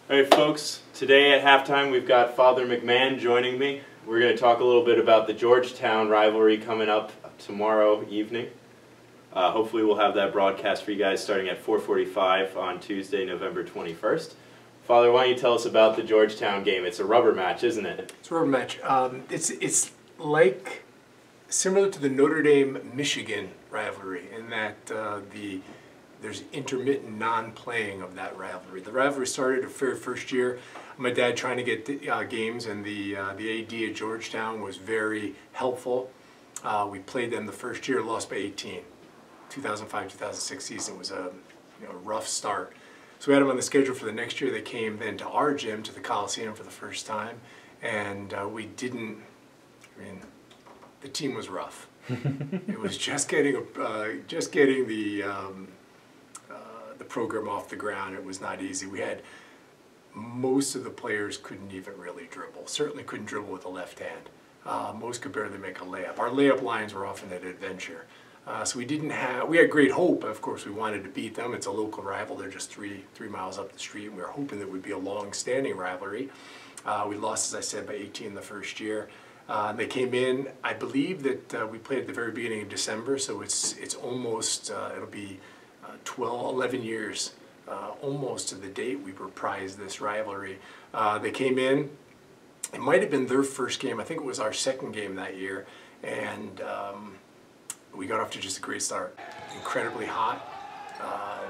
All right, folks, today at halftime we've got Father McMahon joining me. We're going to talk a little bit about the Georgetown rivalry coming up tomorrow evening. Hopefully we'll have that broadcast for you guys starting at 4:45 on Tuesday, November 21st. Father, why don't you tell us about the Georgetown game? It's a rubber match, isn't it? It's a rubber match. It's like similar to the Notre Dame-Michigan rivalry in that there's intermittent non-playing of that rivalry. The rivalry started the very first year. My dad trying to get games, and the AD at Georgetown was very helpful. We played them the first year, lost by 18. 2005-2006 season was a rough start. So we had them on the schedule for the next year. They came then to our gym, to the Coliseum for the first time, and we didn't. I mean, the team was rough. It was just getting the program off the ground. It was not easy. We had most of the players couldn't even really dribble. Certainly couldn't dribble with the left hand. Most could barely make a layup. Our layup lines were often an adventure. So we had great hope. Of course, we wanted to beat them. It's a local rival. They're just three miles up the street, and we were hoping that it would be a long-standing rivalry. We lost, as I said, by 18 the first year. They came in, I believe that we played at the very beginning of December, so it's almost, it'll be 11 years, almost to the date we reprised this rivalry. They came in, it might have been their first game, I think it was our second game that year, and we got off to just a great start. Incredibly hot,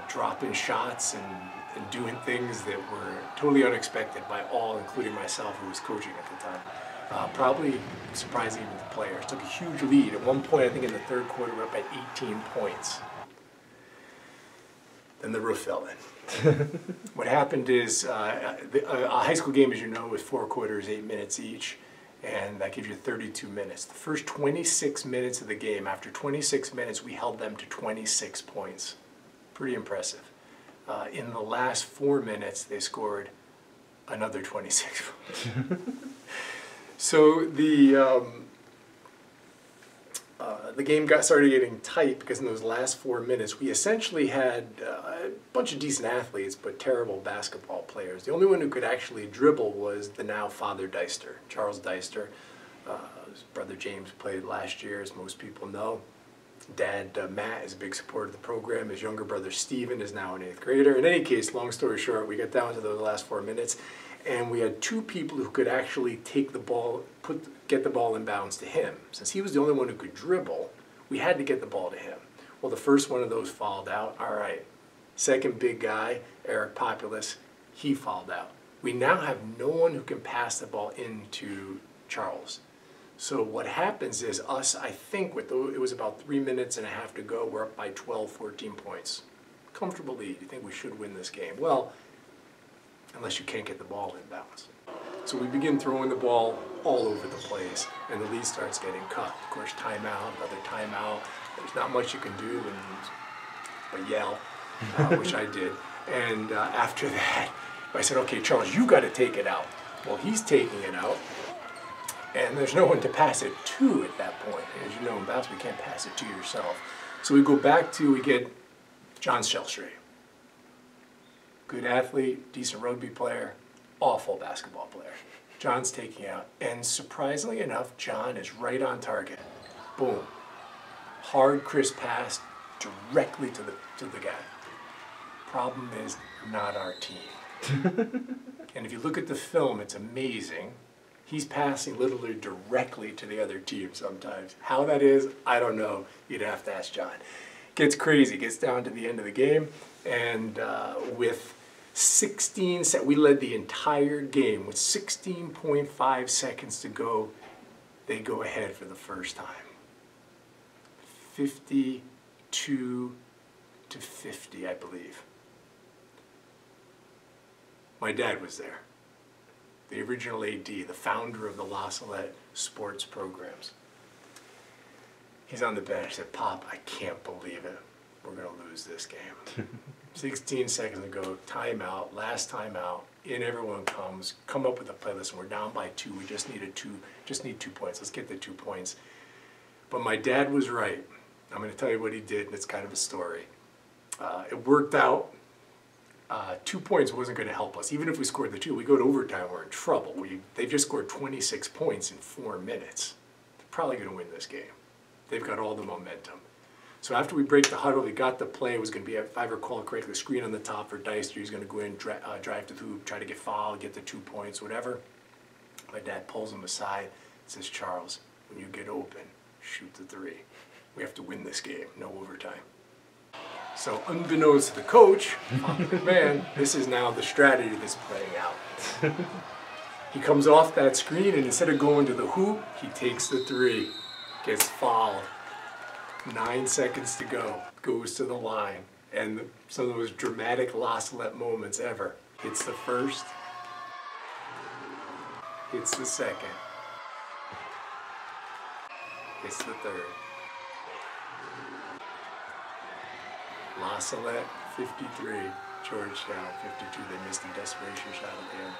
dropping shots and doing things that were totally unexpected by all, including myself, who was coaching at the time. Probably surprising even the players. Took a huge lead. At one point, I think in the third quarter, we were up by 18 points. Then the roof fell in. What happened is, a high school game, as you know, is 4 quarters, 8 minutes each, and that gives you 32 minutes. The first 26 minutes of the game, after 26 minutes, we held them to 26 points. Pretty impressive. In the last 4 minutes, they scored another 26 points. So the game started getting tight because in those last 4 minutes we essentially had a bunch of decent athletes but terrible basketball players. The only one who could actually dribble was the now father Deister, Charles Deister. His brother James played last year, as most people know. Dad Matt is a big supporter of the program. His younger brother Stephen is now an 8th grader. In any case, long story short, we got down to those last 4 minutes, and we had 2 people who could actually take the ball, get the ball in bounds to him. Since he was the only one who could dribble, we had to get the ball to him. Well, the first one of those fouled out. All right. Second big guy, Eric Populus, he fouled out. We now have no one who can pass the ball into Charles. So what happens is I think it was about 3 minutes and a half to go, we're up by 12, 14 points. Comfortable lead. You think we should win this game? Well, unless you can't get the ball in bounds. So we begin throwing the ball all over the place, and the lead starts getting cut. Of course, timeout, another timeout. There's not much you can do but yell, which I did. And after that, I said, okay, Charles, you got to take it out. Well, he's taking it out, and there's no one to pass it to at that point. As you know, in basketball, you can't pass it to yourself. So we go back to, we get John Shellstray. Good athlete, decent rugby player, awful basketball player. John's taking out, and surprisingly enough, John is right on target. Boom. Hard, crisp pass directly to the guy. Problem is, not our team. And if you look at the film, it's amazing. He's passing literally directly to the other team sometimes. How that is, I don't know. You'd have to ask John. Gets crazy, gets down to the end of the game, and with 16 seconds, we led the entire game. With 16.5 seconds to go, they go ahead for the first time. 52-50, I believe. My dad was there. The original AD, the founder of the La Salette sports programs. He's on the bench. I said, Pop, I can't believe it. We're going to lose this game. 16 seconds to go, timeout, last timeout, in everyone comes, come up with a play. Listen, we're down by 2. We just need 2 points. Let's get the 2 points. But my dad was right. I'm going to tell you what he did, and it's kind of a story. It worked out 2 points wasn't going to help us. Even if we scored the 2, we go to overtime, we're in trouble. They've just scored 26 points in 4 minutes. They're probably going to win this game. They've got all the momentum. So after we break the huddle, we got the play. It was going to be, if I recall correctly, the screen on the top for Deister. He's going to go in, drive to the hoop, try to get fouled, get the 2 points, whatever. My dad pulls him aside, says, "Charles, when you get open, shoot the 3. We have to win this game, no overtime." So unbeknownst to the coach, Father McMahon, this is now the strategy that's playing out. He comes off that screen, and instead of going to the hoop, he takes the 3, gets fouled. 9 seconds to go, goes to the line, and some of the most dramatic La Salette moments ever. Hits the first, hits the second, hits the third. La Salette 53, Georgetown 52. They missed a desperation shot at the end.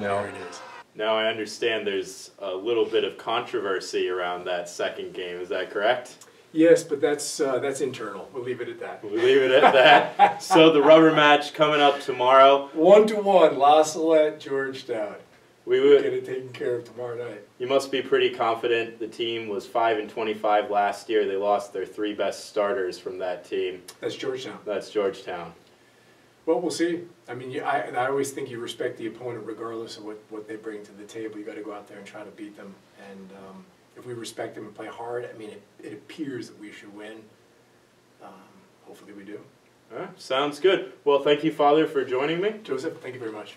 No. There it is. Now I understand there's a little bit of controversy around that second game. Is that correct? Yes, but that's internal. We'll leave it at that. We'll leave it at that. So the rubber match coming up tomorrow. 1-1, La Salette, Georgetown. We'll get it taken care of tomorrow night. You must be pretty confident. The team was 5-25 last year. They lost their 3 best starters from that team. That's Georgetown. That's Georgetown. Well, we'll see. I mean, I always think you respect the opponent regardless of what they bring to the table. You got to go out there and try to beat them. And if we respect them and play hard, I mean, it appears that we should win. Hopefully we do. All right, sounds good. Well, thank you, Father, for joining me. Joseph, thank you very much.